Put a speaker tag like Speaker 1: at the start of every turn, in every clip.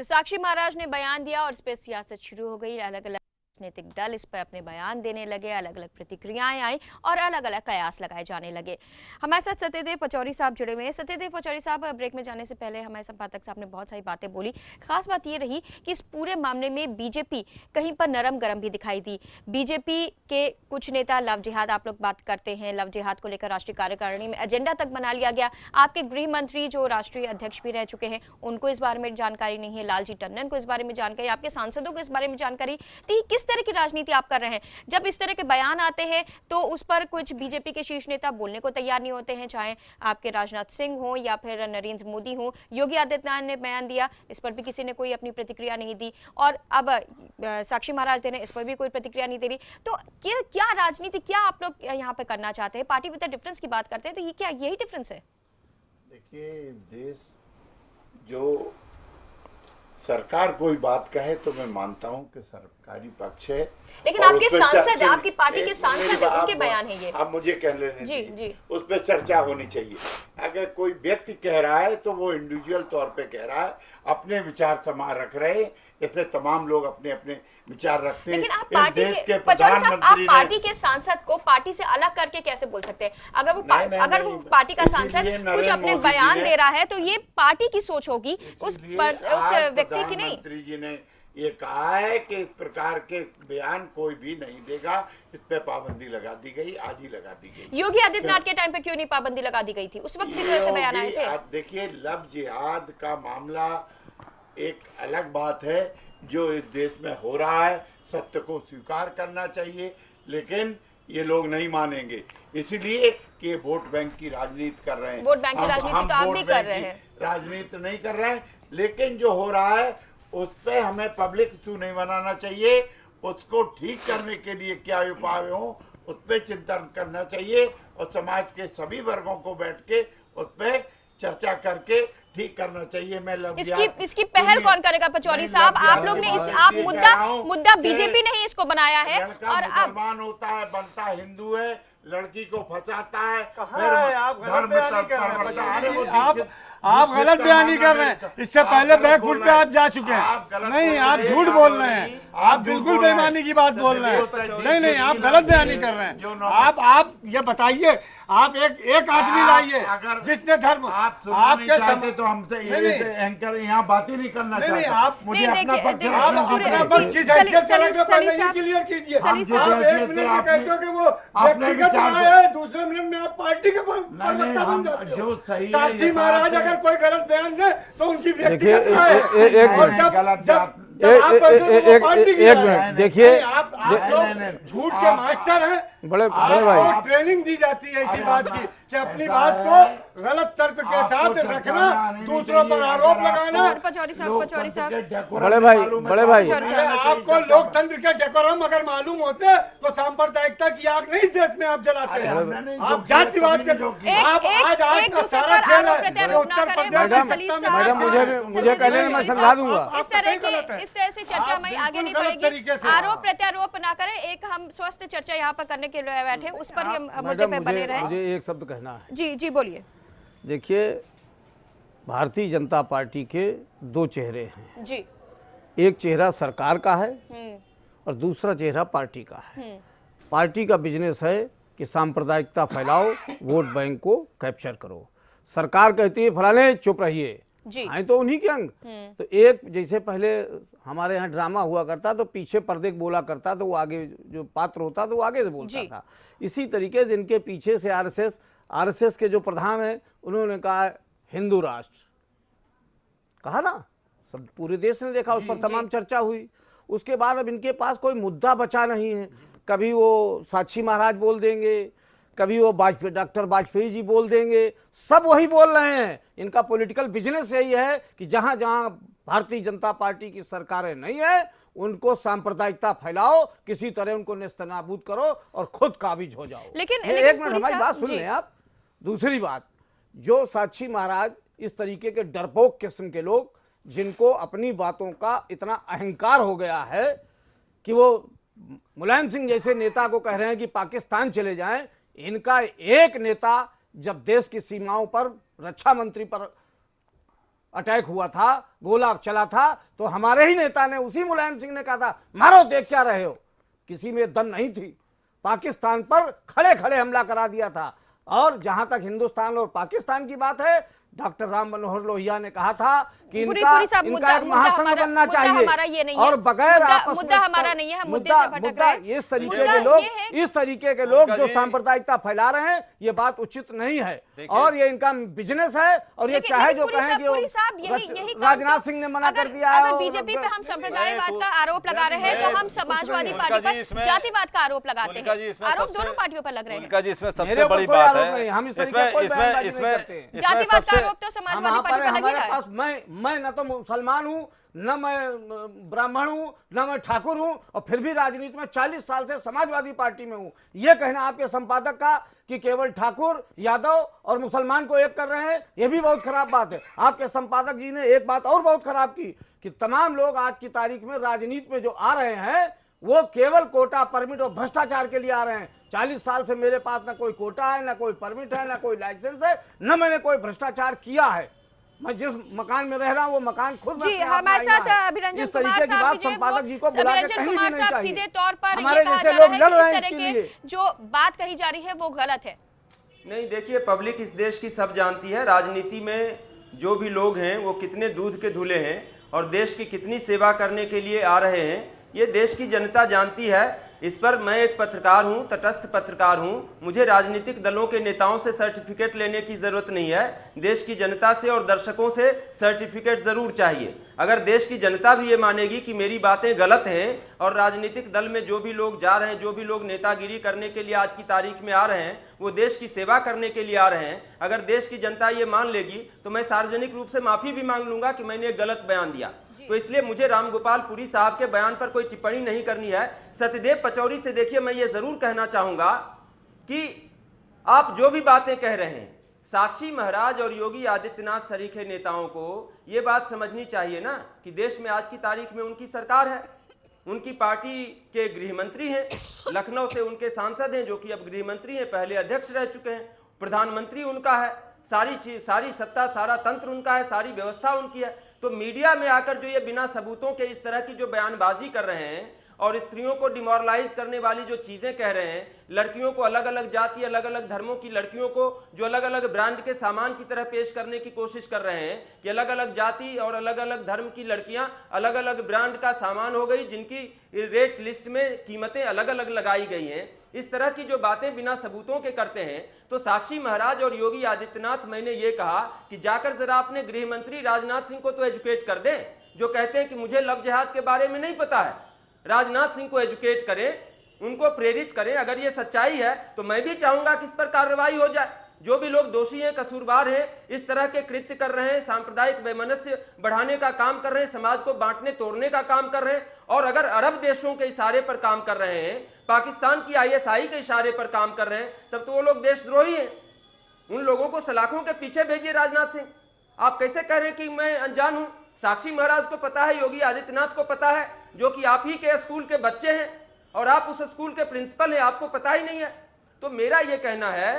Speaker 1: तो साक्षी महाराज ने बयान दिया और इस पर सियासत शुरू हो गई। अलग अलग राजनीतिक दल इस पर अपने बयान देने लगे, अलग अलग प्रतिक्रियाएं आई और अलग अलग कयास लगाए जाने लगे। हमारे साथ सत्यदेव पचौरी साहब जुड़े हुए हैं। सत्यदेव पचौरी साहब, ब्रेक में जाने से पहले हमारे संपादक साहब ने बहुत सारी बातें बोली। खास बात ये रही कि इस पूरे मामले में बीजेपी कहीं पर नरम गरम भी दिखाई दी। बीजेपी के कुछ नेता लव जिहाद, आप लोग बात करते हैं, लव जिहाद को लेकर राष्ट्रीय कार्यकारिणी में एजेंडा तक बना लिया गया। आपके गृह मंत्री जो राष्ट्रीय अध्यक्ष भी रह चुके हैं, उनको इस बारे में जानकारी नहीं है, लालजी टंडन को इस बारे में जानकारी, आपके सांसदों को इस बारे में जानकारी थी। किस तरह की राजनीति आप कर रहे हैं? जब इस तरह के बयान आते हैं तो उस पर कुछ बीजेपी के शीर्ष नेता बोलने को तैयार नहीं होते हैं, चाहे आपके राजनाथ सिंह हो या फिर नरेंद्र मोदी हो। योगी आदित्यनाथ ने बयान दिया, इस पर भी किसी ने कोई अपनी प्रतिक्रिया नहीं दी, और अब साक्षी महाराज दे रहे हैं, इस पर भी कोई प्रतिक्रिया नहीं दे रही। तो क्या राजनीति, क्या आप लोग यहाँ पे करना चाहते हैं? पार्टी विद डिफरेंस की बात करते हैं, तो ये क्या यही डिफरेंस है?
Speaker 2: देखिए, देश जो सरकार कोई बात कहे तो मैं मानता हूं कि सरकारी पक्ष है,
Speaker 1: लेकिन आपके सांसद, आपकी पार्टी के सांसद, उनके बयान है ये।
Speaker 2: आप मुझे कह लेने
Speaker 1: जी जी,
Speaker 2: उस पर चर्चा होनी चाहिए। अगर कोई व्यक्ति कह रहा है तो वो इंडिविजुअल तौर पे कह रहा है, अपने विचार समा रख रहे हैं, इसलिए तमाम लोग अपने अपने विचार रखते हैं।
Speaker 1: लेकिन आप पार्टी के प्रधानमंत्री, आप पार्टी के सांसद को पार्टी से अलग करके कैसे बोल सकते हैं? अगर वो पार्टी का सांसद कुछ अपने बयान दे रहा है तो ये पार्टी की सोच होगी, उस व्यक्ति की नहीं।
Speaker 2: प्रधानमंत्री जी ने ये कहा है कि इस प्रकार के बयान कोई भी नहीं देगा, इस पे पाबंदी लगा दी गई, आज ही लगा दी गई।
Speaker 1: योगी आदित्यनाथ के टाइम पे क्यों नहीं पाबंदी लगा दी गई थी? उस वक्त भी तो ऐसे बयान आए थे।
Speaker 2: आप देखिए, लव जिहाद का मामला एक अलग बात है जो इस देश में हो रहा है, सत्य को स्वीकार करना चाहिए, लेकिन ये लोग नहीं मानेंगे, इसीलिए कि ये वोट बैंक की राजनीति कर रहे हैं।
Speaker 1: वोट बैंक की राजनीति तो आप भी कर रहे हैं।
Speaker 2: राजनीति नहीं कर रहे हैं, लेकिन जो हो रहा है उस पे हमें पब्लिक इशू नहीं बनाना चाहिए। उसको ठीक करने के लिए क्या उपाय हो, उस पर चिंतन करना चाहिए और समाज के सभी वर्गों को बैठ के उस पर चर्चा करके ठीक करना चाहिए। मैं
Speaker 1: इसकी पहल कौन करेगा पचौरी साहब? आप लोग ने आप मुद्दा बीजेपी ने ही इसको बनाया है। और अब
Speaker 2: मुसलमान होता है, बनता हिंदू है, लड़की को फंसाता है,
Speaker 3: आप गलत बयानी कर रहे हैं। इससे पहले बैकफुट पे आप जा चुके हैं। नहीं, आप झूठ बोल रहे हैं, आप बिल्कुल बेईमानी की बात बोल रहे हैं। नहीं, आप गलत बयानी कर रहे हैं। आप ये बताइए, आप एक आदमी लाइए जिसने धर्म, आपके
Speaker 2: चाहते तो हमसे एंकर यहाँ बात ही नहीं करना चाहते।
Speaker 3: आप
Speaker 2: मुझे अपना
Speaker 3: क्लियर कीजिए। आप एक मिनट में कहते हो कि वो व्यक्तिगत राय है, दूसरे मिनट में आप पार्टी के प्रवक्ता बन जाते हो। साक्षी महाराज अगर कोई गलत बयान दे तो उनकी व्यक्तिगत राय है।
Speaker 4: एक मिनट देखिए,
Speaker 3: आप लोग झूठ के मास्टर हैं।
Speaker 4: बड़े भाई,
Speaker 3: ट्रेनिंग दी जाती है इसी बात की कि अपनी बात को गलत तर्क के साथ रखना, दूसरों पर आरोप लगाना।
Speaker 1: पचौरी साहब,
Speaker 4: बड़े भाई,
Speaker 3: आपको लोकतंत्र के डेकोरम अगर मालूम होते तो सांप्रदायिकता की आग नहीं देश में आप जलाते हैं। आप जातिवाद के आप आज का सारा खेल है उत्तर प्रदेश।
Speaker 4: मुझे कहने में मैं समझा दूंगा।
Speaker 1: इस तरह से चर्चा में आगे नहीं बढ़ेगी। आरोप प्रत्यारोप ना करें, एक हम स्वस्थ चर्चा यहाँ पर करने के लिए बैठे, उस पर हम मुद्दे पे बने रहे।
Speaker 4: मुझे एक शब्द कहना है।
Speaker 1: जी जी बोलिए।
Speaker 4: देखिए, भारतीय जनता पार्टी के दो चेहरे हैं
Speaker 1: जी।
Speaker 4: एक चेहरा सरकार का है और दूसरा चेहरा पार्टी का है। पार्टी का बिजनेस है कि सांप्रदायिकता फैलाओ, वोट बैंक को कैप्चर करो। सरकार कहती है फलाने चुप रहिए, आए तो उन्हीं के अंग। तो एक जैसे पहले हमारे यहाँ ड्रामा हुआ करता तो पीछे पर्दे बोला करता, तो वो आगे जो पात्र होता तो वो आगे से बोलता था। इसी तरीके से इनके पीछे से आरएसएस के जो प्रधान है उन्होंने कहा हिंदू राष्ट्र, कहा ना, सब पूरे देश ने देखा, उस पर तमाम चर्चा हुई। उसके बाद अब इनके पास कोई मुद्दा बचा नहीं है। कभी वो साक्षी महाराज बोल देंगे, कभी वो डॉक्टर वाजपेयी जी बोल देंगे, सब वही बोल रहे हैं। इनका पॉलिटिकल बिजनेस यही है कि जहां जहां भारतीय जनता पार्टी की सरकारें नहीं है उनको सांप्रदायिकता फैलाओ, किसी तरह उनको नेस्तनाबूद करो और खुद काबिज हो जाओ।
Speaker 1: लेकिन
Speaker 4: एक मिनट हमारी बात सुन लें आप। दूसरी बात, जो साक्षी महाराज इस तरीके के डरपोक किस्म के लोग जिनको अपनी बातों का इतना अहंकार हो गया है कि वो मुलायम सिंह जैसे नेता को कह रहे हैं कि पाकिस्तान चले जाएं। इनका एक नेता जब देश की सीमाओं पर रक्षा मंत्री पर अटैक हुआ था, गोला चला था, तो हमारे ही नेता ने, उसी मुलायम सिंह ने कहा था मारो, देख क्या रहे हो। किसी में दम नहीं थी, पाकिस्तान पर खड़े खड़े हमला करा दिया था। और जहां तक हिंदुस्तान और पाकिस्तान की बात है, डॉक्टर राम मनोहर लोहिया ने कहा था कि इनका एक महासंघ बनना चाहिए और बगैर
Speaker 1: मुद्दा हमारा नहीं है, मुद्दे से भटक रहे हैं।
Speaker 4: इस तरीके के लोग जो सांप्रदायिकता फैला रहे हैं, ये बात उचित नहीं है और ये इनका बिजनेस है। और ये चाहे जो कहें कि राजनाथ सिंह ने मना कर दिया है।
Speaker 1: अगर बीजेपी पे हम संप्रदायवाद का आरोप लगा रहे हैं तो हम समाजवादी पार्टी पर जातिवाद का आरोप लगाते हैं। आरोप दोनों पार्टियों पर लग रहे हैं।
Speaker 5: उनका जी इसमें सबसे बड़ी बात है,
Speaker 1: जातिवाद का आरोप तो समाजवादी पार्टी पर लग ही रहा है।
Speaker 4: मैं न तो मुसलमान हूँ, न मैं ब्राह्मण हूँ, न मैं ठाकुर हूँ, और फिर भी राजनीति में 40 साल से समाजवादी पार्टी में हूँ। ये कहना आपके संपादक का कि केवल ठाकुर, यादव और मुसलमान को एक कर रहे हैं, ये भी बहुत खराब बात है। आपके संपादक जी ने एक बात और बहुत खराब की कि तमाम लोग आज की तारीख में राजनीति में जो आ रहे हैं वो केवल कोटा, परमिट और भ्रष्टाचार के लिए आ रहे हैं। 40 साल से मेरे पास न कोई कोटा है, न कोई परमिट है, न कोई लाइसेंस है, न मैंने कोई भ्रष्टाचार किया है। मैं जिस मकान में रह रहा हूँ वो मकान खुद
Speaker 1: जी हमारे साथ अभिरंजन कुमार साहब सीधे तौर पर ये कहा जा रहा है कि इस तरह के जो बात कही जा रही है वो गलत है।
Speaker 6: नहीं, देखिए, पब्लिक इस देश की सब जानती है, राजनीति में जो भी लोग हैं वो कितने दूध के धुले हैं और देश की कितनी सेवा करने के लिए आ रहे हैं, ये देश की जनता जानती है। इस पर मैं एक पत्रकार हूं, तटस्थ पत्रकार हूं, मुझे राजनीतिक दलों के नेताओं से सर्टिफिकेट लेने की जरूरत नहीं है। देश की जनता से और दर्शकों से सर्टिफिकेट जरूर चाहिए। अगर देश की जनता भी ये मानेगी कि मेरी बातें गलत हैं और राजनीतिक दल में जो भी लोग जा रहे हैं, जो भी लोग नेतागिरी करने के लिए आज की तारीख में आ रहे हैं, वो देश की सेवा करने के लिए आ रहे हैं, अगर देश की जनता ये मान लेगी तो मैं सार्वजनिक रूप से माफी भी मांग लूंगा कि मैंने एक गलत बयान दिया। तो इसलिए मुझे रामगोपाल पुरी साहब के बयान पर कोई टिप्पणी नहीं करनी है। सत्यदेव पचौरी से देखिए, मैं ये जरूर कहना चाहूंगा कि आप जो भी बातें कह रहे हैं, साक्षी महाराज और योगी आदित्यनाथ सरीखे नेताओं को ये बात समझनी चाहिए ना कि देश में आज की तारीख में उनकी सरकार है, उनकी पार्टी के गृह मंत्री हैं, लखनऊ से उनके सांसद हैं जो कि अब गृह मंत्री हैं, पहले अध्यक्ष रह चुके हैं, प्रधानमंत्री उनका है, सारी चीज, सारी सत्ता, सारा तंत्र उनका है, सारी व्यवस्था उनकी है। तो मीडिया में आकर जो ये बिना सबूतों के इस तरह की जो बयानबाजी कर रहे हैं और स्त्रियों को डिमोरलाइज करने वाली जो चीजें कह रहे हैं, लड़कियों को अलग अलग जाति, अलग अलग धर्मों की लड़कियों को जो अलग अलग ब्रांड के सामान की तरह पेश करने की कोशिश कर रहे हैं कि अलग अलग जाति और अलग अलग धर्म की लड़कियां अलग अलग ब्रांड का सामान हो गई, जिनकी रेट लिस्ट में कीमतें अलग अलग लगाई गई हैं, इस तरह की जो बातें बिना सबूतों के करते हैं, तो साक्षी महाराज और योगी आदित्यनाथ, मैंने ये कहा कि जाकर जरा अपने गृह मंत्री राजनाथ सिंह को तो एजुकेट कर दें, जो कहते हैं कि मुझे लव जिहाद के बारे में नहीं पता है। राजनाथ सिंह को एजुकेट करें, उनको प्रेरित करें। अगर ये सच्चाई है तो मैं भी चाहूंगा कि इस पर कार्रवाई हो जाए। जो भी लोग दोषी हैं, कसूरवार हैं, इस तरह के कृत्य कर रहे हैं, सांप्रदायिक वैमनस्य बढ़ाने का काम कर रहे हैं, समाज को बांटने तोड़ने का काम कर रहे हैं, और अगर अरब देशों के इशारे पर काम कर रहे हैं, पाकिस्तान की ISI के इशारे पर काम कर रहे हैं, तब तो वो लोग देशद्रोही हैं। उन लोगों को सलाखों के पीछे भेजिए राजनाथ सिंह। आप कैसे कह रहे हैं कि मैं अनजान हूं? साक्षी महाराज को पता है, योगी आदित्यनाथ को पता है, जो कि आप ही के स्कूल के बच्चे हैं और आप उस स्कूल के प्रिंसिपल हैं, आपको पता ही नहीं है। तो मेरा यह कहना है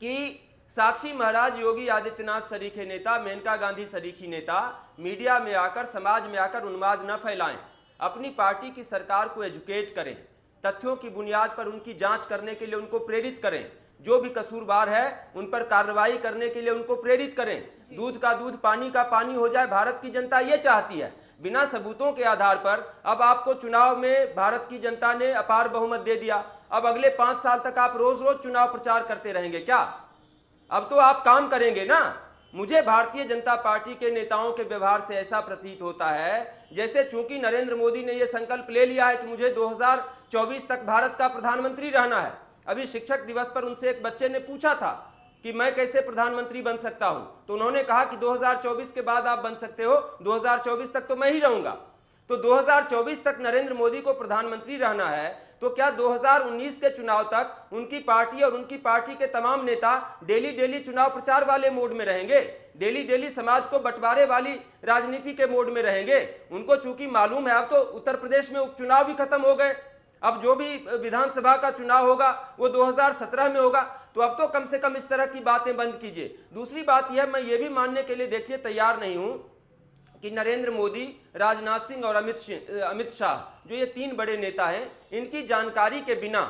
Speaker 6: कि साक्षी महाराज, योगी आदित्यनाथ सरीखे नेता, मेनका गांधी सरीखी नेता, मीडिया में आकर, समाज में आकर उन्माद न फैलाएं, अपनी पार्टी की सरकार को एजुकेट करें, तथ्यों की बुनियाद पर उनकी जांच करने के लिए उनको प्रेरित करें, जो भी कसूरवार है उन पर कार्रवाई करने के लिए उनको प्रेरित करें। दूध का दूध, पानी का पानी हो जाए, भारत की जनता ये चाहती है। बिना सबूतों के आधार पर अब आपको चुनाव में भारत की जनता ने अपार बहुमत दे दिया, अब अगले 5 साल तक आप रोज रोज चुनाव प्रचार करते रहेंगे क्या? अब तो आप काम करेंगे ना। मुझे भारतीय जनता पार्टी के नेताओं के व्यवहार से ऐसा प्रतीत होता है जैसे चूंकि नरेंद्र मोदी ने यह संकल्प ले लिया है कि मुझे 2024 तक भारत का प्रधानमंत्री रहना है। अभी शिक्षक दिवस पर उनसे एक बच्चे ने पूछा था कि मैं कैसे प्रधानमंत्री बन सकता हूं, तो उन्होंने कहा कि 2024 के बाद आप बन सकते हो, 2024 तक तो मैं ही रहूंगा। तो 2024 तक नरेंद्र मोदी को प्रधानमंत्री रहना है, तो क्या 2019 के चुनाव तक उनकी पार्टी और उनकी पार्टी के तमाम नेता डेली चुनाव प्रचार वाले मोड में रहेंगे, डेली समाज को बंटवारे वाली राजनीति के मोड में रहेंगे? उनको चूंकि मालूम है, अब तो उत्तर प्रदेश में उपचुनाव भी खत्म हो गए, अब जो भी विधानसभा का चुनाव होगा वो 2017 में होगा। तो अब तो कम से कम इस तरह की बातें बंद कीजिए। दूसरी बात यह, मैं ये भी मानने के लिए देखिए तैयार नहीं हूं कि नरेंद्र मोदी, राजनाथ सिंह और अमित शाह, जो ये तीन बड़े नेता हैं, इनकी जानकारी के बिना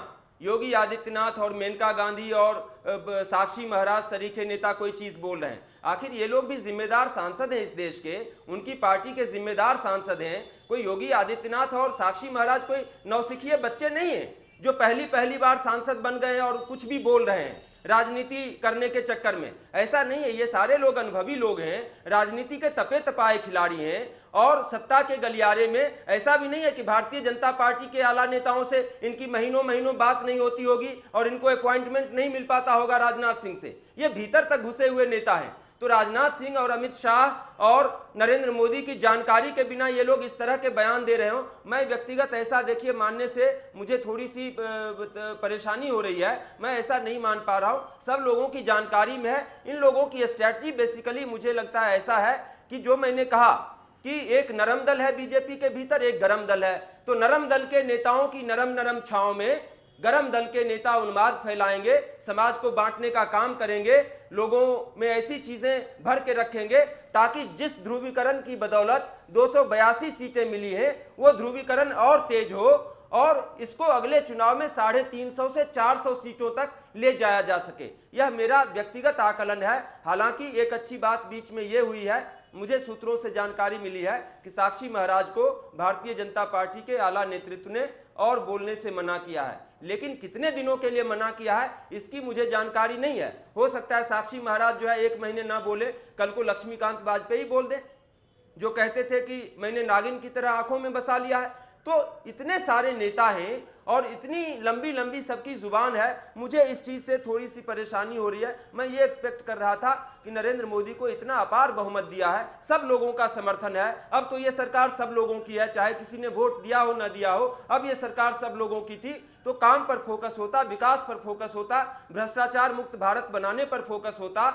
Speaker 6: योगी आदित्यनाथ और मेनका गांधी और साक्षी महाराज सरीखे नेता कोई चीज बोल रहे हैं। आखिर ये लोग भी जिम्मेदार सांसद हैं इस देश के, उनकी पार्टी के जिम्मेदार सांसद हैं। कोई योगी आदित्यनाथ और साक्षी महाराज कोई नौसिखिए बच्चे नहीं हैं जो पहली बार सांसद बन गए और कुछ भी बोल रहे हैं राजनीति करने के चक्कर में। ऐसा नहीं है, ये सारे लोग अनुभवी लोग हैं, राजनीति के तपे तपाए खिलाड़ी हैं। और सत्ता के गलियारे में ऐसा भी नहीं है कि भारतीय जनता पार्टी के आला नेताओं से इनकी महीनों बात नहीं होती होगी और इनको अपॉइंटमेंट नहीं मिल पाता होगा राजनाथ सिंह से। ये भीतर तक घुसे हुए नेता हैं। तो राजनाथ सिंह और अमित शाह और नरेंद्र मोदी की जानकारी के बिना ये लोग इस तरह के बयान दे रहे हो, मैं व्यक्तिगत ऐसा देखिए मानने से मुझे थोड़ी सी परेशानी हो रही है। मैं ऐसा नहीं मान पा रहा हूं, सब लोगों की जानकारी में है। इन लोगों की स्ट्रैटेजी बेसिकली मुझे लगता है ऐसा है कि जो मैंने कहा कि एक नरम दल है बीजेपी के भीतर, एक गरम दल है। तो नरम दल के नेताओं की नरम छांव में गरम दल के नेता उन्माद फैलाएंगे, समाज को बांटने का काम करेंगे, लोगों में ऐसी चीजें भर के रखेंगे ताकि जिस ध्रुवीकरण की बदौलत 282 सीटें मिली हैं वो ध्रुवीकरण और तेज हो और इसको अगले चुनाव में 350 से 400 सीटों तक ले जाया जा सके। यह मेरा व्यक्तिगत आकलन है। हालांकि एक अच्छी बात बीच में यह हुई है, मुझे सूत्रों से जानकारी मिली है कि साक्षी महाराज को भारतीय जनता पार्टी के आला नेतृत्व ने और बोलने से मना किया है, लेकिन कितने दिनों के लिए मना किया है इसकी मुझे जानकारी नहीं है। हो सकता है साक्षी महाराज जो है 1 महीने ना बोले, कल को लक्ष्मीकांत वाजपेयी बोल दे जो कहते थे कि मैंने नागिन की तरह आंखों में बसा लिया है। तो इतने सारे नेता हैं और इतनी लंबी सबकी जुबान है, मुझे इस चीज से थोड़ी सी परेशानी हो रही है। मैं ये एक्सपेक्ट कर रहा था कि नरेंद्र मोदी को इतना अपार बहुमत दिया है, सब लोगों का समर्थन है। अब तो ये सरकार सब लोगों की है, चाहे किसी ने वोट दिया हो ना दिया हो, अब ये सरकार सब लोगों की थी। तो काम पर फोकस होता, विकास पर फोकस होता, भ्रष्टाचार मुक्त भारत बनाने पर फोकस होता।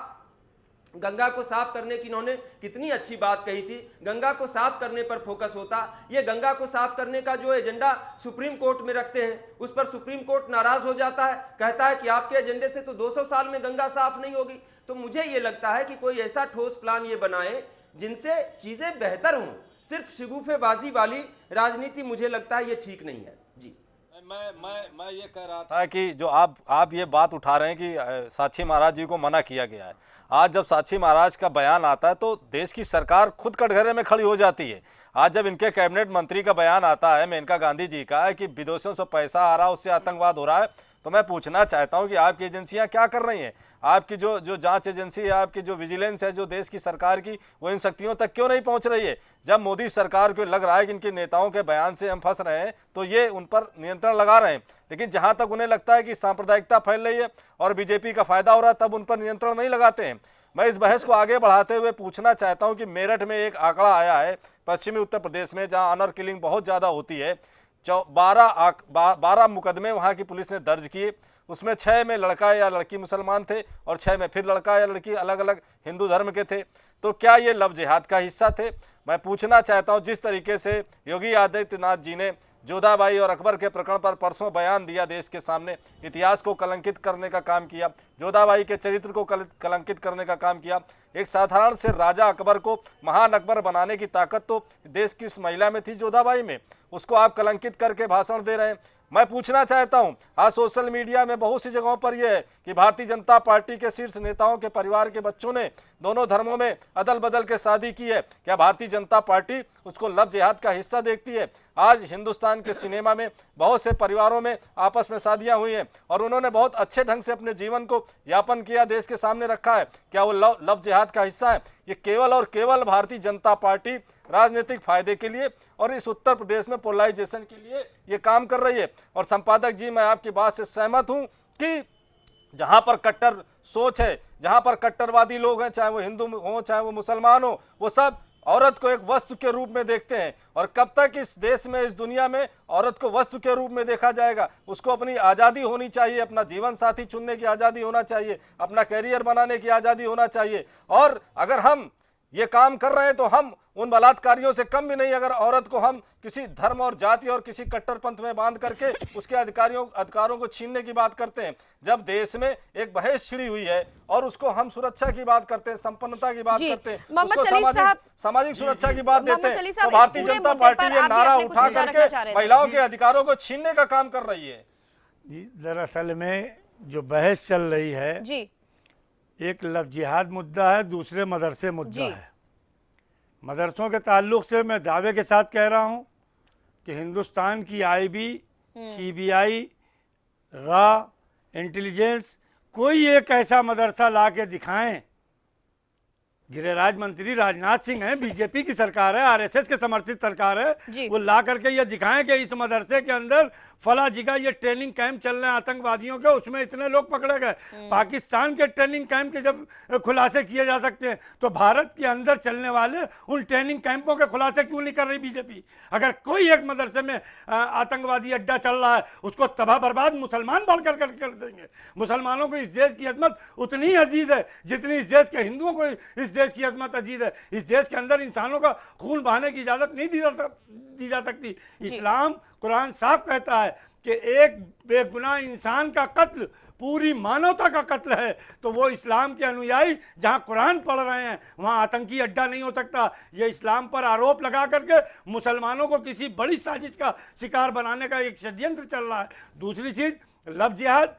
Speaker 6: गंगा को साफ करने की इन्होंने कितनी अच्छी बात कही थी, गंगा को साफ करने पर फोकस होता। ये गंगा को साफ करने का जो एजेंडा सुप्रीम कोर्ट में रखते हैं उस पर सुप्रीम कोर्ट नाराज हो जाता है, कहता है कि आपके एजेंडे से तो 200 साल में गंगा साफ नहीं होगी। तो मुझे ये लगता है कि कोई ऐसा ठोस प्लान ये बनाए जिनसे चीजें बेहतर हों। सिर्फ शिगुफेबाजी वाली राजनीति मुझे लगता है ये ठीक नहीं है। जी
Speaker 5: मैं ये कह रहा था कि जो आप ये बात उठा रहे हैं कि साक्षी महाराज जी को मना किया गया है। आज जब साक्षी महाराज का बयान आता है तो देश की सरकार खुद कटघरे में खड़ी हो जाती है। आज जब इनके कैबिनेट मंत्री का बयान आता है, मेनका गांधी जी का, कि विदेशों से पैसा आ रहा है उससे आतंकवाद हो रहा है, तो मैं पूछना चाहता हूं कि आपकी एजेंसियां क्या कर रही हैं? आपकी जो जांच एजेंसी है, आपकी जो विजिलेंस है जो देश की सरकार की, वो इन शक्तियों तक क्यों नहीं पहुंच रही है? जब मोदी सरकार को लग रहा है कि इनके नेताओं के बयान से हम फंस रहे हैं तो ये उन पर नियंत्रण लगा रहे हैं, लेकिन जहां तक उन्हें लगता है कि सांप्रदायिकता फैल रही है और बीजेपी का फायदा हो रहा है तब उन पर नियंत्रण नहीं लगाते हैं। मैं इस बहस को आगे बढ़ाते हुए पूछना चाहता हूं कि मेरठ में एक आंकड़ा आया है, पश्चिमी उत्तर प्रदेश में, जहां ऑनर किलिंग बहुत ज़्यादा होती है, 12 मुकदमे वहां की पुलिस ने दर्ज किए। उसमें 6 में लड़का या लड़की मुसलमान थे और 6 में फिर लड़का या लड़की अलग अलग हिंदू धर्म के थे। तो क्या ये लव जिहाद का हिस्सा थे? मैं पूछना चाहता हूं, जिस तरीके से योगी आदित्यनाथ जी ने जोधाबाई और अकबर के प्रकरण पर परसों बयान दिया, देश के सामने इतिहास को कलंकित करने का काम किया, जोधाबाई के चरित्र को कलंकित करने का काम किया। एक साधारण से राजा अकबर को महान अकबर बनाने की ताकत तो देश की इस महिला में थी, जोधाबाई में, उसको आप कलंकित करके भाषण दे रहे हैं। मैं पूछना चाहता हूं, आज सोशल मीडिया में बहुत सी जगहों पर यह है कि भारतीय जनता पार्टी के शीर्ष नेताओं के परिवार के बच्चों ने दोनों धर्मों में अदल बदल के शादी की है। क्या भारतीय जनता पार्टी उसको लव जिहाद का हिस्सा देखती है? आज हिंदुस्तान के सिनेमा में बहुत से परिवारों में आपस में शादियां हुई हैं और उन्होंने बहुत अच्छे ढंग से अपने जीवन को यापन किया, देश के सामने रखा है। क्या वो लव जिहाद का हिस्सा है? ये केवल और केवल भारतीय जनता पार्टी राजनीतिक फायदे के लिए और इस उत्तर प्रदेश में पोलराइजेशन के लिए ये काम कर रही है। और संपादक जी, मैं आपकी बात से सहमत हूं कि जहां पर कट्टर सोच है, जहां पर कट्टरवादी लोग हैं, चाहे वो हिंदू हो चाहे वो मुसलमान हो, वो सब औरत को एक वस्तु के रूप में देखते हैं। और कब तक इस देश में, इस दुनिया में औरत को वस्तु के रूप में देखा जाएगा? उसको अपनी आज़ादी होनी चाहिए, अपना जीवन साथी चुनने की आज़ादी होना चाहिए, अपना कैरियर बनाने की आज़ादी होना चाहिए। और अगर हम ये काम कर रहे हैं तो हम उन बलात्कारियों से कम भी नहीं। अगर औरत को हम किसी धर्म और जाति और किसी कट्टरपंथ में बांध करके उसके अधिकारों को छीनने की बात करते हैं, जब देश में एक बहस छिड़ी हुई है और उसको हम सुरक्षा की बात करते हैं, संपन्नता की बात करते हैं, उसको सामाजिक सुरक्षा की बात देते हैं, तो भारतीय जनता पार्टी ये नारा उठा करके महिलाओं के अधिकारों को छीनने का काम कर रही है।
Speaker 3: जी, दरअसल में जो बहस चल रही है
Speaker 1: जी,
Speaker 3: एक लव जिहाद मुद्दा है, दूसरे मदरसे मुद्दा है। मदरसों के ताल्लुक से मैं दावे के साथ कह रहा हूं कि हिंदुस्तान की आईबी, सीबीआई, रा, इंटेलिजेंस कोई एक ऐसा मदरसा ला के दिखाएं। गृहराज मंत्री राजनाथ सिंह हैं, बीजेपी की सरकार है, आरएसएस के समर्थित सरकार है, वो ला करके ये दिखाएं कि इस मदरसे के अंदर फला जगह ये ट्रेनिंग कैंप चल रहे हैं आतंकवादियों के, उसमें इतने लोग पकड़े गए। पाकिस्तान के ट्रेनिंग कैंप के जब खुलासे किए जा सकते हैं तो भारत के अंदर चलने वाले उन ट्रेनिंग कैंपों के खुलासे क्यों नहीं कर रही बीजेपी? अगर कोई एक मदरसे में आतंकवादी अड्डा चल रहा है उसको तबाह बर्बाद मुसलमान बढ़कर कर देंगे। मुसलमानों को इस देश की अजमत उतनी अजीज है जितनी इस देश के हिंदुओं को इस देश की अजमत अजीज है। इस देश के अंदर इंसानों का खून बहाने की इजाजत नहीं दी जा सकती। इस्लाम कुरान साफ कहता है कि एक बेगुनाह इंसान का कत्ल पूरी मानवता का कत्ल है। तो वो इस्लाम के अनुयायी जहां कुरान पढ़ रहे हैं वहां आतंकी अड्डा नहीं हो सकता। ये इस्लाम पर आरोप लगा करके मुसलमानों को किसी बड़ी साजिश का शिकार बनाने का एक षड्यंत्र चल रहा है। दूसरी चीज लव जिहाद,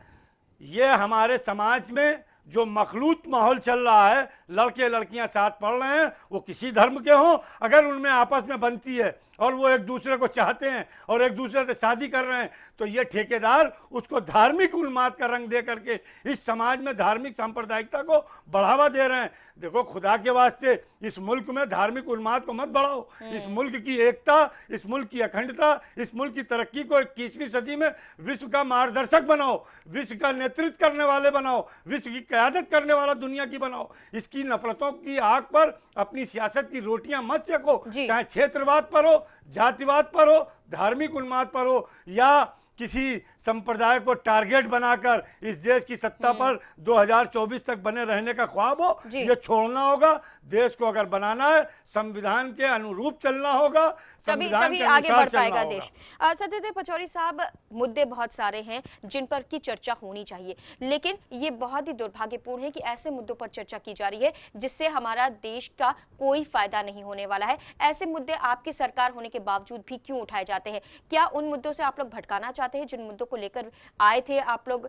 Speaker 3: ये हमारे समाज में जो मखलूत माहौल चल रहा है, लड़के लड़कियां साथ पढ़ रहे हैं, वो किसी धर्म के हों, अगर उनमें आपस में बनती है और वो एक दूसरे को चाहते हैं और एक दूसरे से शादी कर रहे हैं तो ये ठेकेदार उसको धार्मिक उन्माद का रंग दे करके इस समाज में धार्मिक सांप्रदायिकता को बढ़ावा दे रहे हैं। देखो, खुदा के वास्ते इस मुल्क में धार्मिक उन्माद को मत बढ़ाओ। इस मुल्क की एकता, इस मुल्क की अखंडता, इस मुल्क की तरक्की को 21वीं सदी में विश्व का मार्गदर्शक बनाओ, विश्व का नेतृत्व करने वाले बनाओ, विश्व की क़यादत करने वाला दुनिया की बनाओ। इसकी नफरतों की आग पर अपनी सियासत की रोटियां मत सेको, चाहे क्षेत्रवाद पर हो, जातिवाद पर हो, धार्मिक उन्माद पर हो, या किसी संप्रदाय को टारगेट बनाकर इस देश की सत्ता पर 2024 तक बने रहने का ख्वाब हो। ये छोड़ना होगा। देश को अगर बनाना है संविधान के अनुरूप चलना होगा,
Speaker 1: तभी आगे बढ़ पाएगा देश। सत्यदेव पचौरी साहब, मुद्दे बहुत सारे हैं जिन पर की चर्चा होनी चाहिए, लेकिन ये बहुत ही दुर्भाग्यपूर्ण है कि ऐसे मुद्दों पर चर्चा की जा रही है जिससे हमारा देश का कोई फायदा नहीं होने वाला है। ऐसे मुद्दे आपकी सरकार होने के बावजूद भी क्यों उठाए जाते हैं? क्या उन मुद्दों से आप लोग भटकाना चाहते हैं जिन मुद्दों को लेकर आए थे आप लोग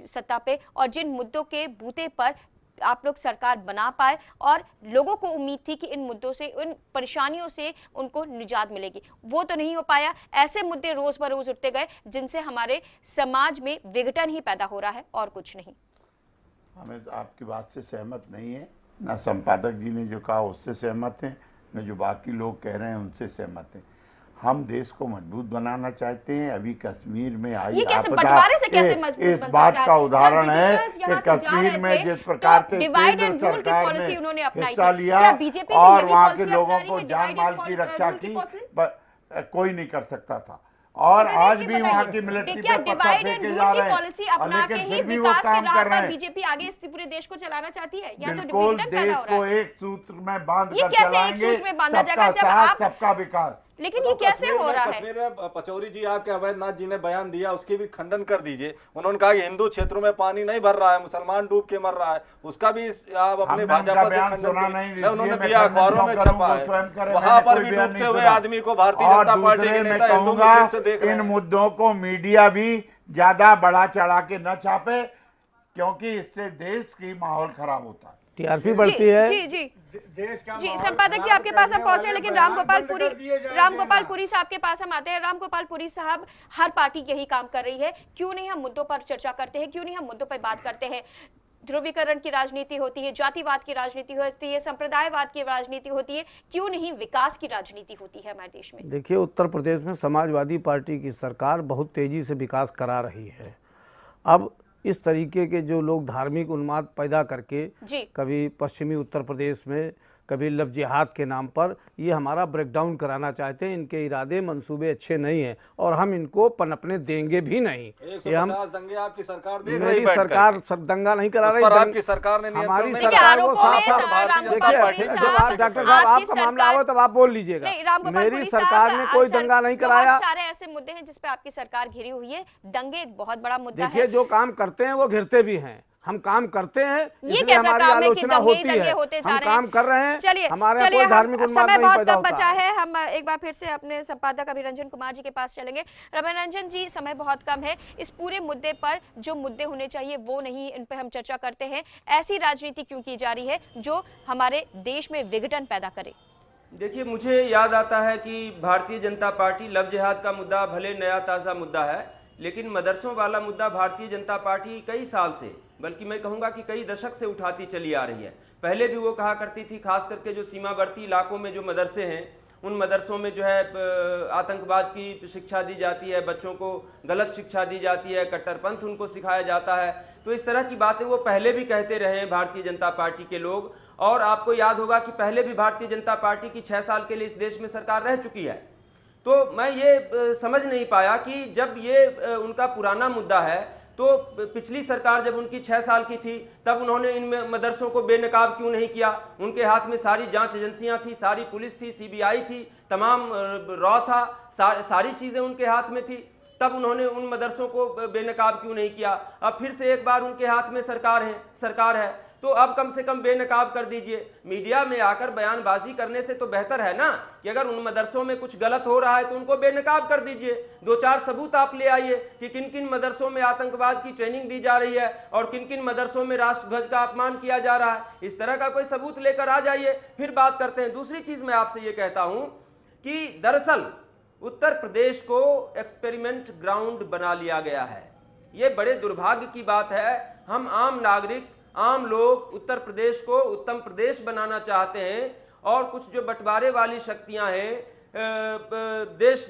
Speaker 1: सत्ता पे, और जिन मुद्दों के बूते पर आप लोग सरकार बना पाए और लोगों को उम्मीद थी कि इन मुद्दों से, इन परेशानियों से उनको निजात मिलेगी, वो तो नहीं हो पाया। ऐसे मुद्दे रोज बरोज उठते गए जिनसे हमारे समाज में विघटन ही पैदा हो रहा है और कुछ नहीं।
Speaker 2: हमें आपकी बात से सहमत नहीं है, ना संपादक जी ने जो कहा उससे सहमत हैं, न जो बाकी लोग कह रहे हैं उनसे सहमत हैं। हम देश को मजबूत बनाना चाहते हैं। अभी कश्मीर में आई
Speaker 1: ये कैसे बंटवारे से कैसे मजबूत बन सकता है?
Speaker 2: इस बात का उदाहरण है कि कश्मीर में जिस प्रकार से
Speaker 1: डिवाइड एंड रूल की पॉलिसी उन्होंने अपनाई
Speaker 2: हिस्सा
Speaker 1: थी,
Speaker 2: लिया
Speaker 1: क्या बीजेपी
Speaker 2: और वहाँ के लोगों को जान माल की रक्षा की, कोई नहीं कर सकता था। और आज भी वहाँ की मिलिट्री पे पत्थर फेंके जा रहे हैं, लेकिन फिर भी वो काम कर रहे हैं।
Speaker 1: बीजेपी आगे इस पूरे देश को चलाना चाहती है, या तो
Speaker 2: बिल्कुल देश को एक सूत्र में बांध कर चलाएंगे, सबका साथ सबका विकास।
Speaker 1: लेकिन ये कैसे हो रहा है?
Speaker 5: कश्मीर में पचौरी जी, आपके अवैधनाथ जी ने बयान दिया, उसकी भी खंडन कर दीजिए। उन्होंने कहा कि हिंदू क्षेत्रों में पानी नहीं भर रहा है, मुसलमान डूब के मर रहा है, उसका भी आप अपने भाजपा से खंडन नहीं, उन्होंने दिया, अखबारों में छपा है, वहां पर भी डूबते हुए आदमी को भारतीय जनता पार्टी के नेता हिंदू मुस्लिम से देख रहे हैं।
Speaker 2: इन मुद्दों को मीडिया भी ज्यादा बढ़ा चढ़ा के न छापे, क्योंकि इससे देश की माहौल खराब होता है,
Speaker 4: टीआरपी बढ़ती है।
Speaker 1: जी संपादक जी आपके पास हम पहुंचे, लेकिन रामगोपाल पुरी साहब के पास हम आते हैं। रामगोपाल पुरी साहब, हर पार्टी यही काम कर रही है, क्यों नहीं हम मुद्दों पर चर्चा करते हैं, क्यों नहीं हम मुद्दों पर बात करते हैं? ध्रुवीकरण की राजनीति होती है, जातिवाद की राजनीति होती है, संप्रदायवाद की राजनीति होती है, क्यों नहीं विकास की राजनीति होती है हमारे देश में?
Speaker 4: देखिए, उत्तर प्रदेश में समाजवादी पार्टी की सरकार बहुत तेजी से विकास करा रही है। अब इस तरीके के जो लोग धार्मिक उन्माद पैदा करके कभी पश्चिमी उत्तर प्रदेश में कभी लव जिहाद के नाम पर ये हमारा ब्रेकडाउन कराना चाहते हैं। इनके इरादे मंसूबे अच्छे नहीं हैं और हम इनको पनपने देंगे भी नहीं।
Speaker 5: 150 दंगे आपकी सरकार देख रही
Speaker 4: मेरी
Speaker 5: बैठ
Speaker 4: सरकार
Speaker 5: करके।
Speaker 4: दंगा नहीं करा
Speaker 5: उस
Speaker 4: रही।
Speaker 5: पर आपकी सरकार ने नियंत्रण
Speaker 4: हमारी
Speaker 5: नहीं
Speaker 1: देखिए,
Speaker 4: सरकार
Speaker 5: किया।
Speaker 4: को
Speaker 1: आरोपों में
Speaker 4: साफ साफ
Speaker 1: राम
Speaker 5: देखिए,
Speaker 1: गोपाल
Speaker 4: देखिए,
Speaker 1: पुरी
Speaker 4: जब
Speaker 1: साहब,
Speaker 4: डॉक्टर साहब
Speaker 1: आपकी
Speaker 4: आपका मामला
Speaker 1: सरकार-
Speaker 4: हो तब आप बोल लीजिएगा।
Speaker 1: नहीं, राम गोपाल
Speaker 4: मेरी
Speaker 1: पुरी
Speaker 4: सरकार
Speaker 1: साहब,
Speaker 4: ने कोई
Speaker 1: सर,
Speaker 4: दंगा नहीं कराया।
Speaker 1: बहुत सारे ऐसे मुद्दे हैं जिस पे आपकी सरकार घिरी हुई है। दंगे एक बहुत बड़ा मुद्दा
Speaker 4: देखिए,
Speaker 1: है।
Speaker 4: जो काम करते हैं वो घिरते भी हैं। हम काम करते हैं
Speaker 1: ये
Speaker 4: इसलिए
Speaker 1: कैसा
Speaker 4: हमारी
Speaker 1: काम है कि
Speaker 4: आलोचना
Speaker 1: दंगे ही
Speaker 4: होती
Speaker 1: दंगे
Speaker 4: है।
Speaker 1: होते जा
Speaker 4: हम
Speaker 1: रहे हैं?
Speaker 4: काम कर रहे हैं।
Speaker 1: चलिए
Speaker 4: हमारे यहाँ
Speaker 1: चलिए,
Speaker 4: कोई धार्मिक
Speaker 1: हम
Speaker 4: उन्माद
Speaker 1: समय
Speaker 4: नहीं
Speaker 1: बहुत
Speaker 4: पैदा
Speaker 1: कम
Speaker 4: होता
Speaker 1: बचा है। हम एक बार फिर से अपने संपादक अभिरंजन कुमार जी के पास चलेंगे। अभिरंजन जी, समय बहुत कम है। इस पूरे मुद्दे पर जो मुद्दे होने चाहिए वो नहीं, इन पर हम चर्चा करते हैं। ऐसी राजनीति क्यों की जा रही है जो हमारे देश में विघटन पैदा करे?
Speaker 6: देखिए, मुझे याद आता है कि भारतीय जनता पार्टी लव जिहाद का मुद्दा भले नया ताज़ा मुद्दा है, लेकिन मदरसों वाला मुद्दा भारतीय जनता पार्टी कई साल से, बल्कि मैं कहूँगा कि कई दशक से उठाती चली आ रही है। पहले भी वो कहा करती थी, खास करके जो सीमावर्ती इलाकों में जो मदरसे हैं, उन मदरसों में जो है आतंकवाद की शिक्षा दी जाती है, बच्चों को गलत शिक्षा दी जाती है, कट्टरपंथ उनको सिखाया जाता है। तो इस तरह की बातें वो पहले भी कहते रहे हैं भारतीय जनता पार्टी के लोग। और आपको याद होगा कि पहले भी भारतीय जनता पार्टी की 6 साल के लिए इस देश में सरकार रह चुकी है। तो मैं ये समझ नहीं पाया कि जब ये उनका पुराना मुद्दा है, तो पिछली सरकार जब उनकी 6 साल की थी तब उन्होंने इन मदरसों को बेनकाब क्यों नहीं किया? उनके हाथ में सारी जांच एजेंसियां थी, सारी पुलिस थी, सीबीआई थी, तमाम रॉ था, सारी चीज़ें उनके हाथ में थी। तब उन्होंने उन मदरसों को बेनकाब क्यों नहीं किया? अब फिर से एक बार उनके हाथ में सरकार है, तो अब कम से कम बेनकाब कर दीजिए। मीडिया में आकर बयानबाजी करने से तो बेहतर है ना कि अगर उन मदरसों में कुछ गलत हो रहा है तो उनको बेनकाब कर दीजिए। 2-4 सबूत आप ले आइए कि किन किन मदरसों में आतंकवाद की ट्रेनिंग दी जा रही है और किन किन मदरसों में राष्ट्रध्वज का अपमान किया जा रहा है। इस तरह का कोई सबूत लेकर आ जाइए, फिर बात करते हैं। दूसरी चीज मैं आपसे ये कहता हूं कि दरअसल उत्तर प्रदेश को एक्सपेरिमेंट ग्राउंड बना लिया गया है। ये बड़े दुर्भाग्य की बात है। हम आम नागरिक, आम लोग उत्तर प्रदेश को उत्तम प्रदेश बनाना चाहते हैं और कुछ जो बंटवारे वाली शक्तियां हैं, देश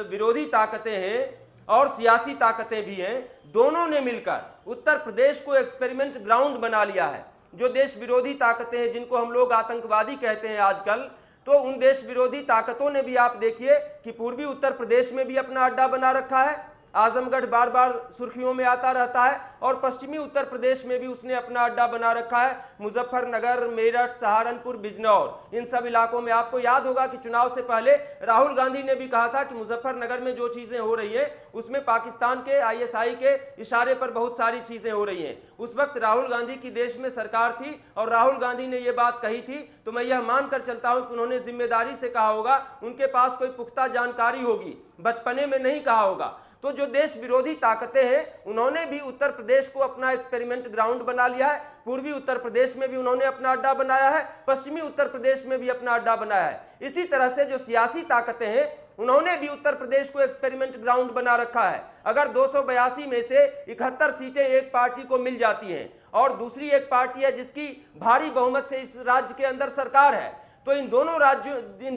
Speaker 6: विरोधी ताकतें हैं और सियासी ताकतें भी हैं, दोनों ने मिलकर उत्तर प्रदेश को एक्सपेरिमेंट ग्राउंड बना लिया है। जो देश विरोधी ताकतें हैं, जिनको हम लोग आतंकवादी कहते हैं आजकल, तो उन देश विरोधी ताकतों ने भी आप देखिए कि पूर्वी उत्तर प्रदेश में भी अपना अड्डा बना रखा है। आजमगढ़ बार बार सुर्खियों में आता रहता है और पश्चिमी उत्तर प्रदेश में भी उसने अपना अड्डा बना रखा है। मुजफ्फरनगर, मेरठ, सहारनपुर, बिजनौर, इन सब इलाकों में आपको याद होगा कि चुनाव से पहले राहुल गांधी ने भी कहा था कि मुजफ्फरनगर में जो चीजें हो रही हैं उसमें पाकिस्तान के आईएसआई के इशारे पर बहुत सारी चीजें हो रही हैं। उस वक्त राहुल गांधी की देश में सरकार थी और राहुल गांधी ने यह बात कही थी, तो मैं यह मानकर चलता हूं कि उन्होंने जिम्मेदारी से कहा होगा, उनके पास कोई पुख्ता जानकारी होगी, बचपने में नहीं कहा होगा। तो जो देश विरोधी ताकतें हैं उन्होंने भी उत्तर प्रदेश को अपना एक्सपेरिमेंट ग्राउंड बना लिया है। पूर्वी उत्तर प्रदेश में भी उन्होंने अपना अड्डा बनाया है, पश्चिमी उत्तर प्रदेश में भी अपना अड्डा बनाया है। इसी तरह से जो सियासी ताकतें हैं उन्होंने भी उत्तर प्रदेश को एक्सपेरिमेंट ग्राउंड बना रखा है। अगर 282 में से 71 सीटें एक पार्टी को मिल जाती हैं और दूसरी एक पार्टी है जिसकी भारी बहुमत से इस राज्य के अंदर सरकार है, तो इन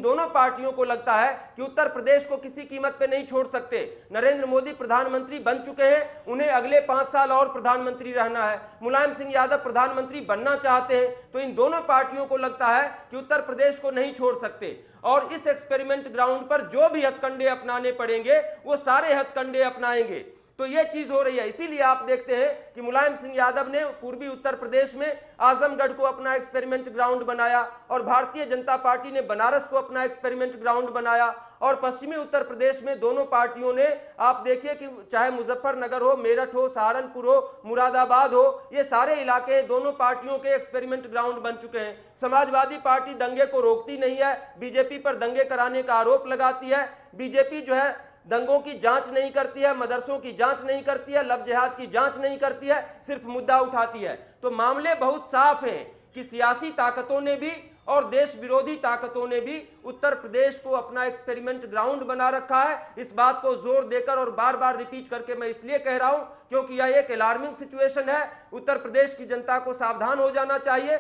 Speaker 6: दोनों पार्टियों को लगता है कि उत्तर प्रदेश को किसी कीमत पे नहीं छोड़ सकते। नरेंद्र मोदी प्रधानमंत्री बन चुके हैं, उन्हें अगले 5 साल और प्रधानमंत्री रहना है। मुलायम सिंह यादव प्रधानमंत्री बनना चाहते हैं, तो इन दोनों पार्टियों को लगता है कि उत्तर प्रदेश को नहीं छोड़ सकते और इस एक्सपेरिमेंट ग्राउंड पर जो भी हथकंडे अपनाने पड़ेंगे वो सारे हथकंडे अपनाएंगे। तो ये चीज हो रही है। इसीलिए आप देखते हैं कि मुलायम सिंह यादव ने पूर्वी उत्तर प्रदेश में आजमगढ़ को अपना एक्सपेरिमेंट ग्राउंड बनाया और भारतीय जनता पार्टी ने बनारस को अपना एक्सपेरिमेंट ग्राउंड बनाया और पश्चिमी उत्तर प्रदेश में दोनों पार्टियों ने, आप देखिए कि चाहे मुजफ्फरनगर हो, मेरठ हो, सहारनपुर हो, मुरादाबाद हो, ये सारे इलाके दोनों पार्टियों के एक्सपेरिमेंट ग्राउंड बन चुके हैं। समाजवादी पार्टी दंगे को रोकती नहीं है, बीजेपी पर दंगे कराने का आरोप लगाती है। बीजेपी जो है दंगों की जांच नहीं करती है, मदरसों की जांच नहीं करती है, लव जिहाद की जांच नहीं करती है, सिर्फ मुद्दा उठाती है। तो मामले बहुत साफ हैं कि सियासी ताकतों ने भी और देश विरोधी ताकतों ने भी उत्तर प्रदेश को अपना एक्सपेरिमेंट ग्राउंड बना रखा है। इस बात को जोर देकर और बार बार रिपीट करके मैं इसलिए कह रहा हूं क्योंकि यह एक अलार्मिंग सिचुएशन है। उत्तर प्रदेश की जनता को सावधान हो जाना चाहिए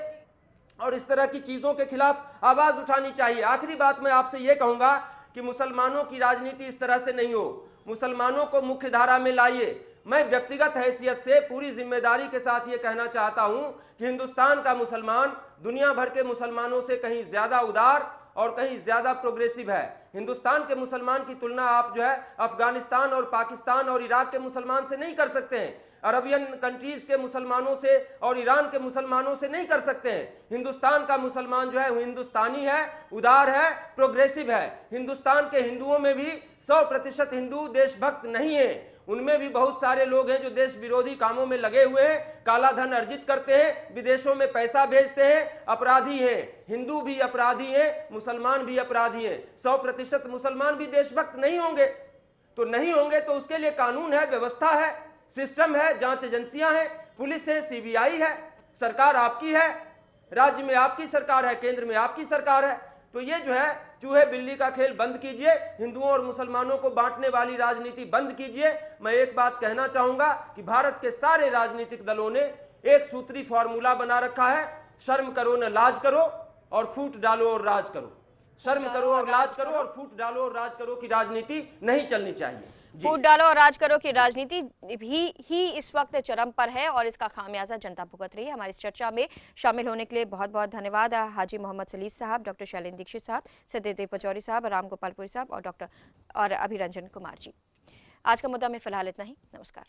Speaker 6: और इस तरह की चीजों के खिलाफ आवाज उठानी चाहिए। आखिरी बात मैं आपसे यह कहूंगा कि मुसलमानों की राजनीति इस तरह से नहीं हो, मुसलमानों को मुख्य धारा में लाइए। मैं व्यक्तिगत हैसियत से पूरी जिम्मेदारी के साथ ये कहना चाहता हूं कि हिंदुस्तान का मुसलमान दुनिया भर के मुसलमानों से कहीं ज्यादा उदार और कहीं ज्यादा प्रोग्रेसिव है। हिंदुस्तान के मुसलमान की तुलना आप जो है अफगानिस्तान और पाकिस्तान और इराक के मुसलमान से नहीं कर सकते हैं, अरबियन कंट्रीज के मुसलमानों से और ईरान के मुसलमानों से नहीं कर सकते हैं। हिंदुस्तान का मुसलमान जो है वो हिंदुस्तानी है, उदार है, प्रोग्रेसिव है। हिंदुस्तान के हिंदुओं में भी 100% हिंदू देशभक्त नहीं है, उनमें भी बहुत सारे लोग हैं जो देश विरोधी कामों में लगे हुए हैं, काला धन अर्जित करते हैं, विदेशों में पैसा भेजते हैं, अपराधी हैं। हिंदू भी अपराधी हैं, मुसलमान भी अपराधी हैं। 100% मुसलमान भी देशभक्त नहीं होंगे, तो नहीं होंगे तो उसके लिए कानून है, व्यवस्था है, सिस्टम है, जांच एजेंसियां हैं, पुलिस है, सीबीआई है, सरकार आपकी है, राज्य में आपकी सरकार है, केंद्र में आपकी सरकार है। तो ये जो है चूहे बिल्ली का खेल बंद कीजिए, हिंदुओं और मुसलमानों को बांटने वाली राजनीति बंद कीजिए। मैं एक बात कहना चाहूंगा कि भारत के सारे राजनीतिक दलों ने एक सूत्री फॉर्मूला बना रखा है, शर्म करो न लाज करो और फूट डालो और राज करो। शर्म करो और लाज करो और फूट डालो और राज करो की राजनीति नहीं चलनी चाहिए।
Speaker 1: फूट डालो और राज करो की राजनीति ही इस वक्त चरम पर है और इसका खामियाजा जनता भुगत रही है। हमारी इस चर्चा में शामिल होने के लिए बहुत बहुत धन्यवाद हाजी मोहम्मद सलीस साहब, डॉक्टर शैलेंद्र दीक्षित साहब, सत्यदेव पचौरी साहब, राम गोपालपुरी साहब और डॉक्टर अभिरंजन कुमार जी। आज का मुद्दा में फिलहाल इतना ही। नमस्कार।